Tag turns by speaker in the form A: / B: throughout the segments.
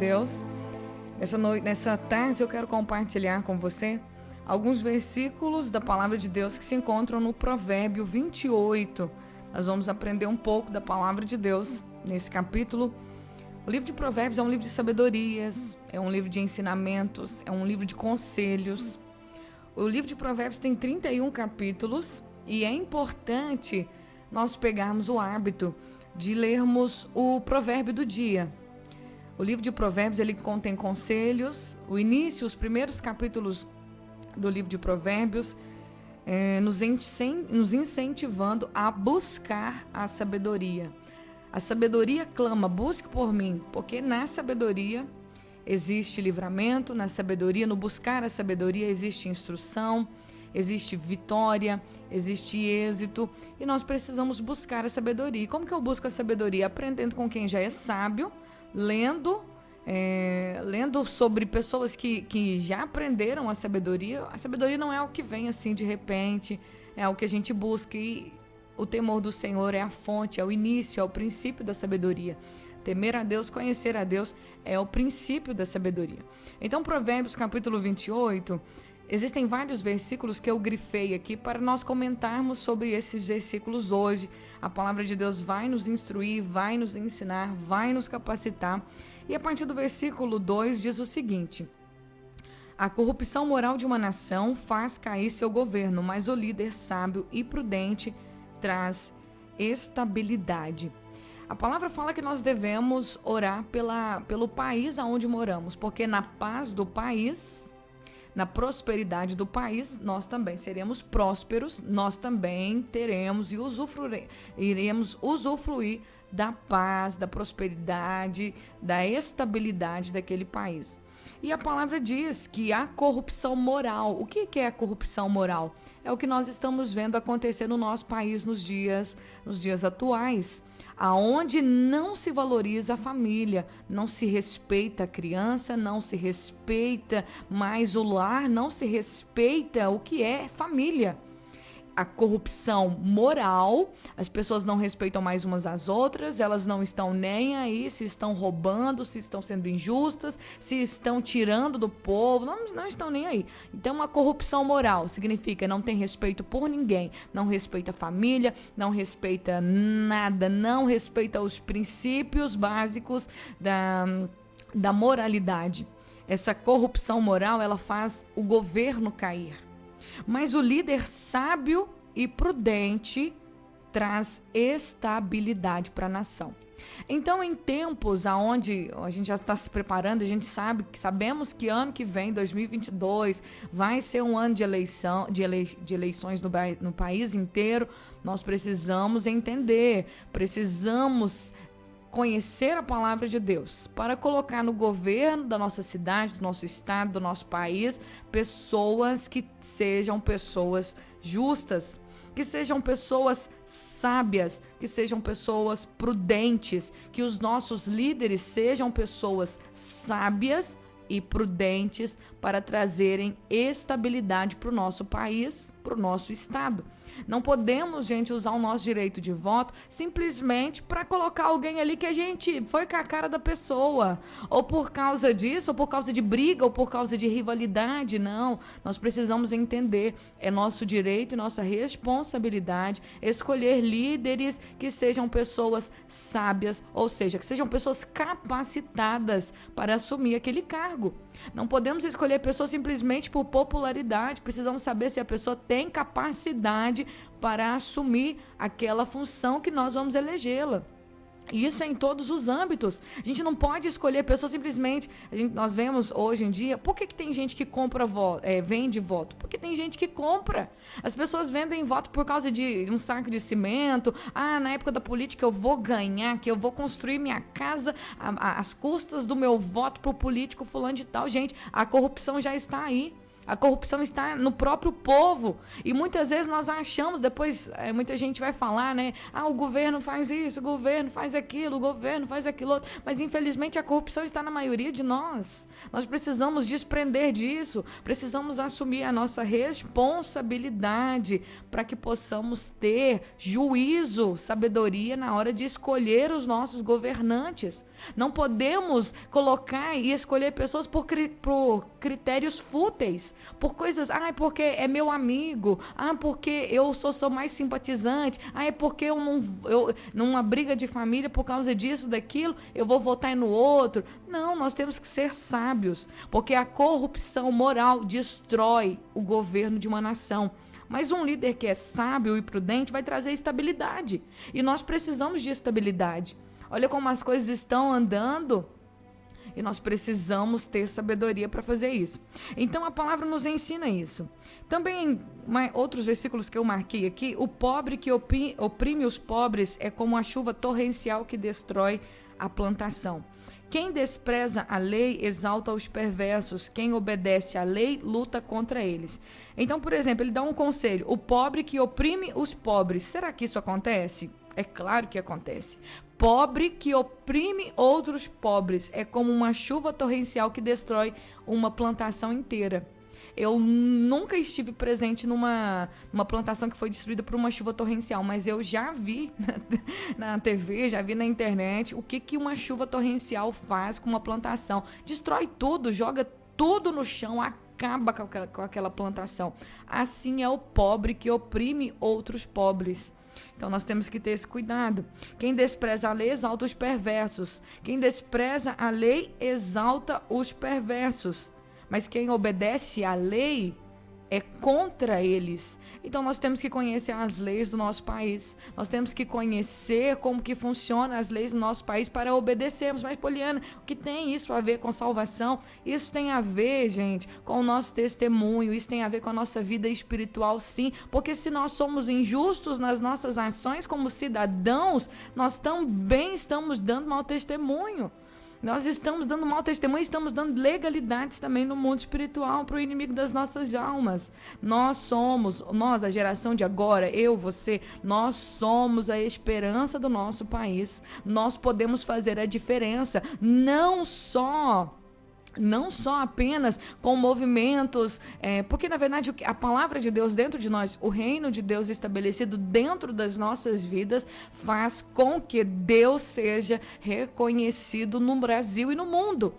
A: Deus. Nessa tarde eu quero compartilhar com você alguns versículos da palavra de Deus que se encontram no Provérbio 28. Nós vamos aprender um pouco da palavra de Deus nesse capítulo. O livro de Provérbios é um livro de sabedorias, é um livro de ensinamentos, é um livro de conselhos. O livro de Provérbios tem 31 capítulos e é importante nós pegarmos o hábito de lermos o provérbio do dia. O livro de Provérbios, ele contém conselhos. O início, os primeiros capítulos do livro de Provérbios, nos incentivando a buscar a sabedoria. A sabedoria clama, busque por mim, porque na sabedoria existe livramento, na sabedoria, no buscar a sabedoria existe instrução, existe vitória, existe êxito, e nós precisamos buscar a sabedoria. E como que eu busco a sabedoria? Aprendendo com quem já é sábio, lendo sobre pessoas que já aprenderam a sabedoria. A sabedoria não é algo que vem assim de repente, é algo que a gente busca, e o temor do Senhor é a fonte, é o início, é o princípio da sabedoria. Temer a Deus, conhecer a Deus é o princípio da sabedoria. Então, Provérbios capítulo 28, existem vários versículos que eu grifei aqui para nós comentarmos sobre esses versículos hoje. A palavra de Deus vai nos instruir, vai nos ensinar, vai nos capacitar. E a partir do versículo 2 diz o seguinte: a corrupção moral de uma nação faz cair seu governo, mas o líder sábio e prudente traz estabilidade. A palavra fala que nós devemos orar pelo país aonde moramos, porque na paz do país, na prosperidade do país, nós também seremos prósperos, nós também teremos e iremos usufruir da paz, da prosperidade, da estabilidade daquele país. E a palavra diz que há corrupção moral. O que é a corrupção moral? É o que nós estamos vendo acontecer no nosso país nos dias atuais, aonde não se valoriza a família, não se respeita a criança, não se respeita mais o lar, não se respeita o que é família. A corrupção moral, as pessoas não respeitam mais umas às outras, elas não estão nem aí se estão roubando, se estão sendo injustas, se estão tirando do povo, não estão nem aí. Então, a corrupção moral significa não tem respeito por ninguém, não respeita a família, não respeita nada, não respeita os princípios básicos da moralidade. Essa corrupção moral, ela faz o governo cair. Mas o líder sábio e prudente traz estabilidade para a nação. Então, em tempos onde a gente já está se preparando, a gente sabemos que ano que vem, 2022, vai ser um ano de eleições no país inteiro. Nós precisamos entender, precisamos conhecer a palavra de Deus para colocar no governo da nossa cidade, do nosso estado, do nosso país, pessoas que sejam pessoas justas, que sejam pessoas sábias, que sejam pessoas prudentes, que os nossos líderes sejam pessoas sábias e prudentes para trazerem estabilidade para o nosso país, para o nosso estado. Não podemos, gente, usar o nosso direito de voto simplesmente para colocar alguém ali que a gente foi com a cara da pessoa, ou por causa disso, ou por causa de briga, ou por causa de rivalidade. Não, nós precisamos entender, é nosso direito e nossa responsabilidade escolher líderes que sejam pessoas sábias, ou seja, que sejam pessoas capacitadas para assumir aquele cargo. Não podemos escolher pessoas simplesmente por popularidade. Precisamos saber se a pessoa tem capacidade para assumir aquela função que nós vamos elegê-la. E isso é em todos os âmbitos. A gente não pode escolher pessoas simplesmente. Nós vemos hoje em dia, por que tem gente que compra vende voto? Porque tem gente que compra. As pessoas vendem voto por causa de um saco de cimento. Na época da política eu vou ganhar, que eu vou construir minha casa às custas do meu voto pro político fulano de tal. Gente, a corrupção já está aí. A corrupção está no próprio povo. E muitas vezes nós achamos, depois muita gente vai falar, né? O governo faz isso, o governo faz aquilo, o governo faz aquilo outro. Mas infelizmente a corrupção está na maioria de nós. Nós precisamos desprender disso. Precisamos assumir a nossa responsabilidade para que possamos ter juízo, sabedoria na hora de escolher os nossos governantes. Não podemos colocar e escolher pessoas por critérios fúteis, por coisas, porque é meu amigo, porque eu sou mais simpatizante, é porque numa briga de família, por causa disso, daquilo, eu vou votar no outro. Não, nós temos que ser sábios, porque a corrupção moral destrói o governo de uma nação. Mas um líder que é sábio e prudente vai trazer estabilidade. E nós precisamos de estabilidade. Olha como as coisas estão andando e nós precisamos ter sabedoria para fazer isso. Então a palavra nos ensina isso. Também outros versículos que eu marquei aqui, o pobre que oprime os pobres é como a chuva torrencial que destrói a plantação. Quem despreza a lei exalta os perversos, quem obedece à lei luta contra eles. Então, por exemplo, ele dá um conselho, o pobre que oprime os pobres. Será que isso acontece? É claro que acontece. Pobre que oprime outros pobres é como uma chuva torrencial que destrói uma plantação inteira. Eu nunca estive presente numa plantação que foi destruída por uma chuva torrencial, mas eu já vi na TV, já vi na internet o que uma chuva torrencial faz com uma plantação. Destrói tudo, joga tudo no chão, acaba com aquela plantação. Assim é o pobre que oprime outros pobres. Então nós temos que ter esse cuidado. Quem despreza a lei exalta os perversos. Quem despreza a lei exalta os perversos. Mas quem obedece à lei é contra eles. Então nós temos que conhecer as leis do nosso país. Nós temos que conhecer como que funcionam as leis do nosso país para obedecermos. Mas, Poliana, o que tem isso a ver com salvação? Isso tem a ver, gente, com o nosso testemunho. Isso tem a ver com a nossa vida espiritual, sim. Porque se nós somos injustos nas nossas ações como cidadãos, nós também estamos dando mau testemunho. Nós estamos dando mau testemunho, estamos dando legalidades também no mundo espiritual para o inimigo das nossas almas. Nós, a geração de agora, eu, você, nós somos a esperança do nosso país. Nós podemos fazer a diferença, não só apenas com movimentos, porque na verdade a palavra de Deus dentro de nós, o reino de Deus estabelecido dentro das nossas vidas, faz com que Deus seja reconhecido no Brasil e no mundo.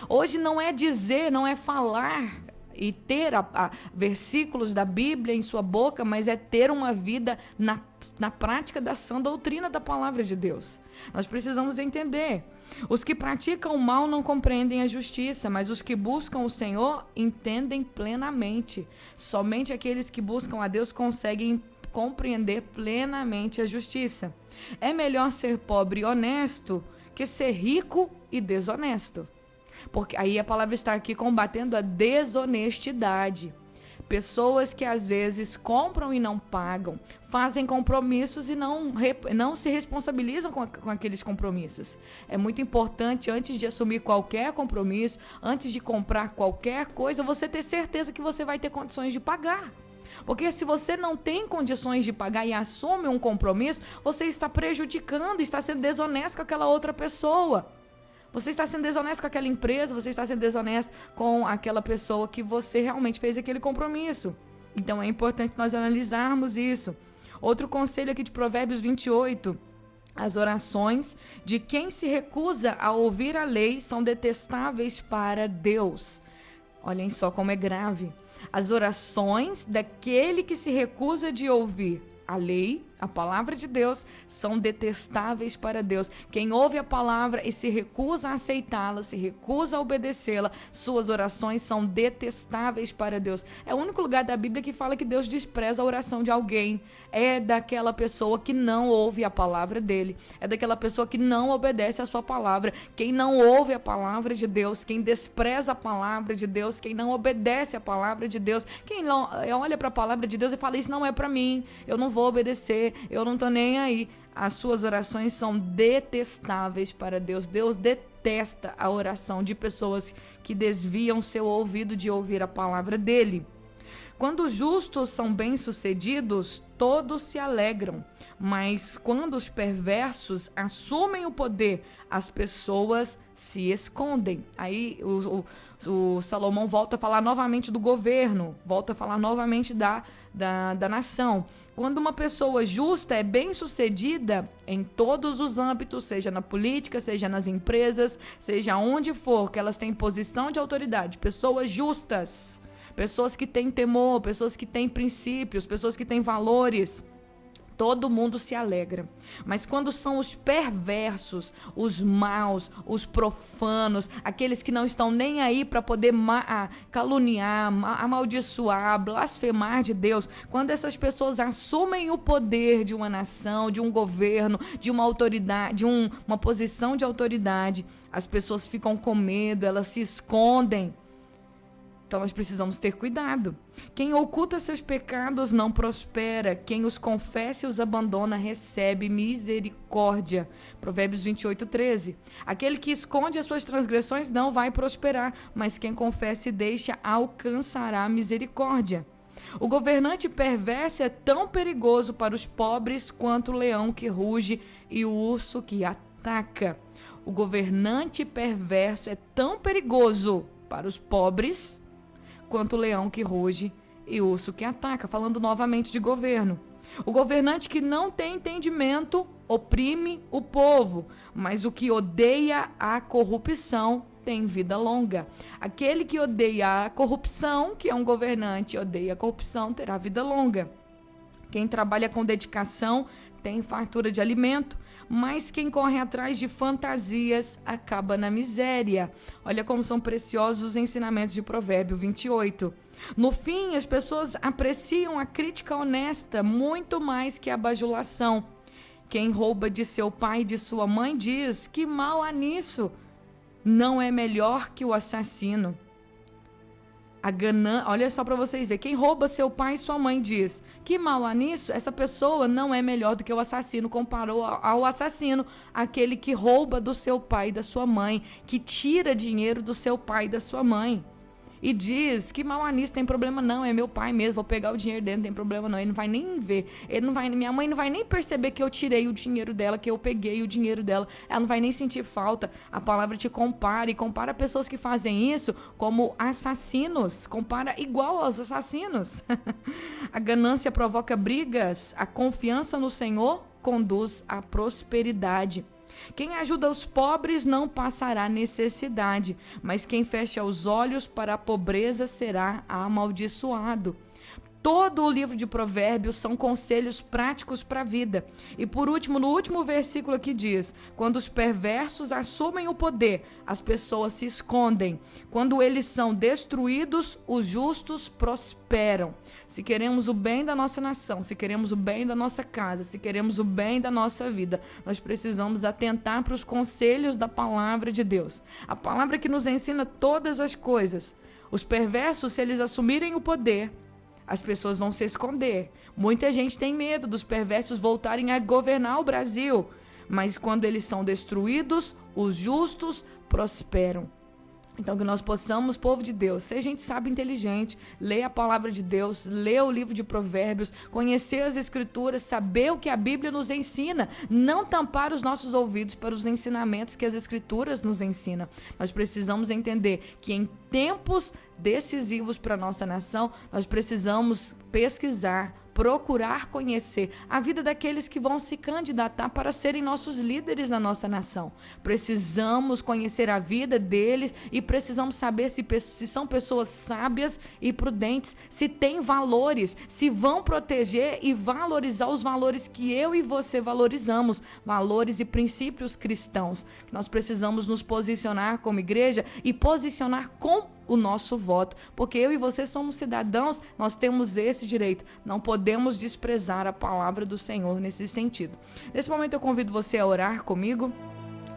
A: Hoje não é dizer, não é falar e ter versículos da Bíblia em sua boca, mas é ter uma vida na prática da sã doutrina da palavra de Deus. Nós precisamos entender. Os que praticam o mal não compreendem a justiça, mas os que buscam o Senhor entendem plenamente. Somente aqueles que buscam a Deus conseguem compreender plenamente a justiça. É melhor ser pobre e honesto que ser rico e desonesto. Porque aí a palavra está aqui combatendo a desonestidade. Pessoas que às vezes compram e não pagam, fazem compromissos e não se responsabilizam com aqueles compromissos. É muito importante, antes de assumir qualquer compromisso, antes de comprar qualquer coisa, você ter certeza que você vai ter condições de pagar. Porque se você não tem condições de pagar e assume um compromisso, você está prejudicando, está sendo desonesto com aquela outra pessoa. Você está sendo desonesto com aquela empresa, você está sendo desonesto com aquela pessoa que você realmente fez aquele compromisso. Então é importante nós analisarmos isso. Outro conselho aqui de Provérbios 28. As orações de quem se recusa a ouvir a lei são detestáveis para Deus. Olhem só como é grave. As orações daquele que se recusa de ouvir a lei, a palavra de Deus, são detestáveis para Deus. Quem ouve a palavra e se recusa a aceitá-la, se recusa a obedecê-la, suas orações são detestáveis para Deus. É o único lugar da Bíblia que fala que Deus despreza a oração de alguém. É daquela pessoa que não ouve a palavra dele. É daquela pessoa que não obedece a sua palavra. Quem não ouve a palavra de Deus, quem despreza a palavra de Deus, quem não obedece a palavra de Deus, quem olha para a palavra de Deus e fala, isso não é para mim, eu não vou obedecer, eu não tô nem aí. as suas orações são detestáveis para Deus. Deus detesta a oração de pessoas que desviam seu ouvido de ouvir a palavra dele. Quando os justos são bem-sucedidos, todos se alegram, mas quando os perversos assumem o poder, as pessoas se escondem. Aí o Salomão volta a falar novamente do governo, volta a falar novamente da nação. Quando uma pessoa justa é bem-sucedida em todos os âmbitos, seja na política, seja nas empresas, seja onde for, que elas têm posição de autoridade, pessoas justas, pessoas que têm temor, pessoas que têm princípios, pessoas que têm valores, todo mundo se alegra. Mas quando são os perversos, os maus, os profanos, aqueles que não estão nem aí para poder caluniar, amaldiçoar, blasfemar de Deus, quando essas pessoas assumem o poder de uma nação, de um governo, de uma autoridade, de uma posição de autoridade, as pessoas ficam com medo, elas se escondem. Então nós precisamos ter cuidado. Quem oculta seus pecados não prospera. Quem os confessa e os abandona recebe misericórdia. Provérbios 28:13. Aquele que esconde as suas transgressões não vai prosperar, mas quem confessa e deixa alcançará misericórdia. O governante perverso é tão perigoso para os pobres quanto o leão que ruge e o urso que ataca. O governante perverso é tão perigoso para os pobres quanto o leão que ruge e o urso que ataca. Falando novamente de governo. O governante que não tem entendimento oprime o povo, mas o que odeia a corrupção tem vida longa. Aquele que odeia a corrupção, que é um governante, odeia a corrupção, terá vida longa. Quem trabalha com dedicação tem fartura de alimento, mas quem corre atrás de fantasias acaba na miséria. Olha como são preciosos os ensinamentos de Provérbio 28. No fim, as pessoas apreciam a crítica honesta muito mais que a bajulação. Quem rouba de seu pai e de sua mãe diz: que mal há nisso? Não é melhor que o assassino. Olha só para vocês verem, quem rouba seu pai e sua mãe diz: que mal há nisso? Essa pessoa não é melhor do que o assassino. Comparou ao assassino, aquele que rouba do seu pai e da sua mãe, que tira dinheiro do seu pai e da sua mãe. E diz: que mal há nisso, tem problema não, é meu pai mesmo, vou pegar o dinheiro dele, não tem problema não. Ele não vai nem ver, minha mãe não vai nem perceber que eu tirei o dinheiro dela, que eu peguei o dinheiro dela, ela não vai nem sentir falta. A palavra te compara, e compara pessoas que fazem isso como assassinos, compara igual aos assassinos. A ganância provoca brigas, a confiança no Senhor conduz à prosperidade. Quem ajuda os pobres não passará necessidade, mas quem fecha os olhos para a pobreza será amaldiçoado. Todo o livro de Provérbios são conselhos práticos para a vida. E por último, no último versículo aqui diz: quando os perversos assumem o poder, as pessoas se escondem. Quando eles são destruídos, os justos prosperam. Se queremos o bem da nossa nação, se queremos o bem da nossa casa, se queremos o bem da nossa vida, nós precisamos atentar para os conselhos da palavra de Deus. A palavra que nos ensina todas as coisas. Os perversos, se eles assumirem o poder, as pessoas vão se esconder. Muita gente tem medo dos perversos voltarem a governar o Brasil, mas quando eles são destruídos, os justos prosperam. Então que nós possamos, povo de Deus, ser gente sábia e inteligente, ler a palavra de Deus, ler o livro de Provérbios, conhecer as escrituras, saber o que a Bíblia nos ensina, não tampar os nossos ouvidos para os ensinamentos que as escrituras nos ensinam. Nós precisamos entender que em tempos decisivos para a nossa nação, nós precisamos pesquisar, procurar conhecer a vida daqueles que vão se candidatar para serem nossos líderes na nossa nação. Precisamos conhecer a vida deles e precisamos saber se são pessoas sábias e prudentes, se têm valores, se vão proteger e valorizar os valores que eu e você valorizamos, valores e princípios cristãos. Nós precisamos nos posicionar como igreja e posicionar com o nosso voto, porque eu e você somos cidadãos, nós temos esse direito, não podemos desprezar a palavra do Senhor nesse sentido. Nesse momento eu convido você a orar comigo.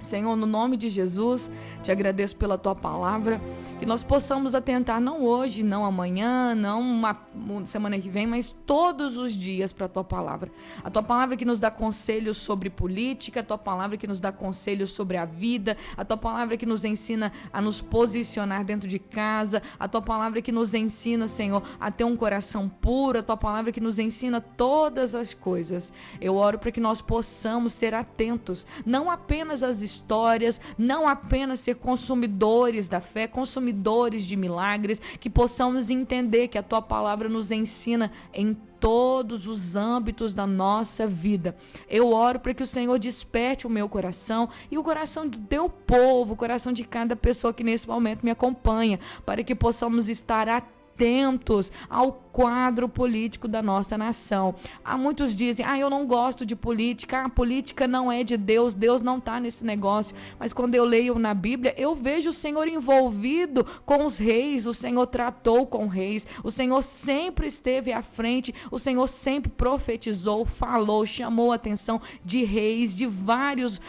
A: Senhor, no nome de Jesus, te agradeço pela tua palavra, que nós possamos atentar não hoje, não amanhã, não uma semana que vem, mas todos os dias para a tua palavra. A tua palavra que nos dá conselhos sobre política, a tua palavra que nos dá conselhos sobre a vida, a tua palavra que nos ensina a nos posicionar dentro de casa, a tua palavra que nos ensina, Senhor, a ter um coração puro, a tua palavra que nos ensina todas as coisas. Eu oro para que nós possamos ser atentos, não apenas às histórias, não apenas ser consumidores da fé, consumidores de milagres, que possamos entender que a tua palavra nos ensina em todos os âmbitos da nossa vida. Eu oro para que o Senhor desperte o meu coração e o coração do teu povo, o coração de cada pessoa que nesse momento me acompanha, para que possamos estar atentos ao quadro político da nossa nação. Há muitos dizem, eu não gosto de política, a política não é de Deus, Deus não está nesse negócio. Mas quando eu leio na Bíblia, eu vejo o Senhor envolvido com os reis, o Senhor tratou com reis, o Senhor sempre esteve à frente, o Senhor sempre profetizou, falou, chamou a atenção de reis, de várias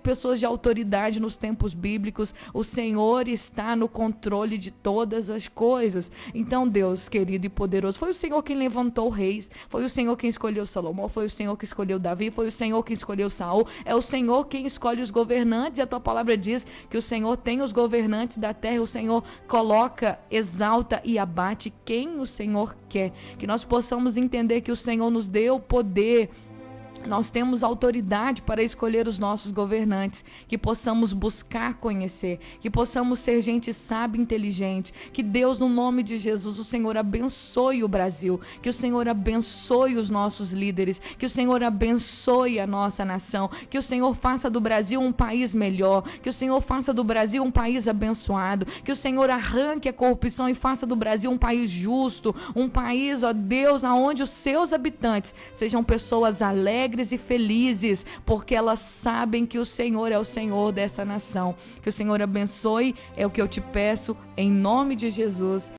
A: pessoas de autoridade nos tempos bíblicos. O Senhor está no controle de todas as coisas. Então, Deus querido e poderoso, foi o Senhor quem levantou reis, foi o Senhor quem escolheu Salomão, foi o Senhor que escolheu Davi, foi o Senhor quem escolheu Saul, é o Senhor quem escolhe os governantes, e a tua palavra diz que o Senhor tem os governantes da terra, o Senhor coloca, exalta e abate quem o Senhor quer, que nós possamos entender que o Senhor nos deu poder. Nós temos autoridade para escolher os nossos governantes, que possamos buscar conhecer, que possamos ser gente sábia e inteligente, que Deus, no nome de Jesus, o Senhor abençoe o Brasil, que o Senhor abençoe os nossos líderes, que o Senhor abençoe a nossa nação, que o Senhor faça do Brasil um país melhor, que o Senhor faça do Brasil um país abençoado, que o Senhor arranque a corrupção e faça do Brasil um país justo, um país, ó Deus, onde os seus habitantes sejam pessoas alegres e felizes, porque elas sabem que o Senhor é o Senhor dessa nação. Que o Senhor abençoe, é o que eu te peço, em nome de Jesus.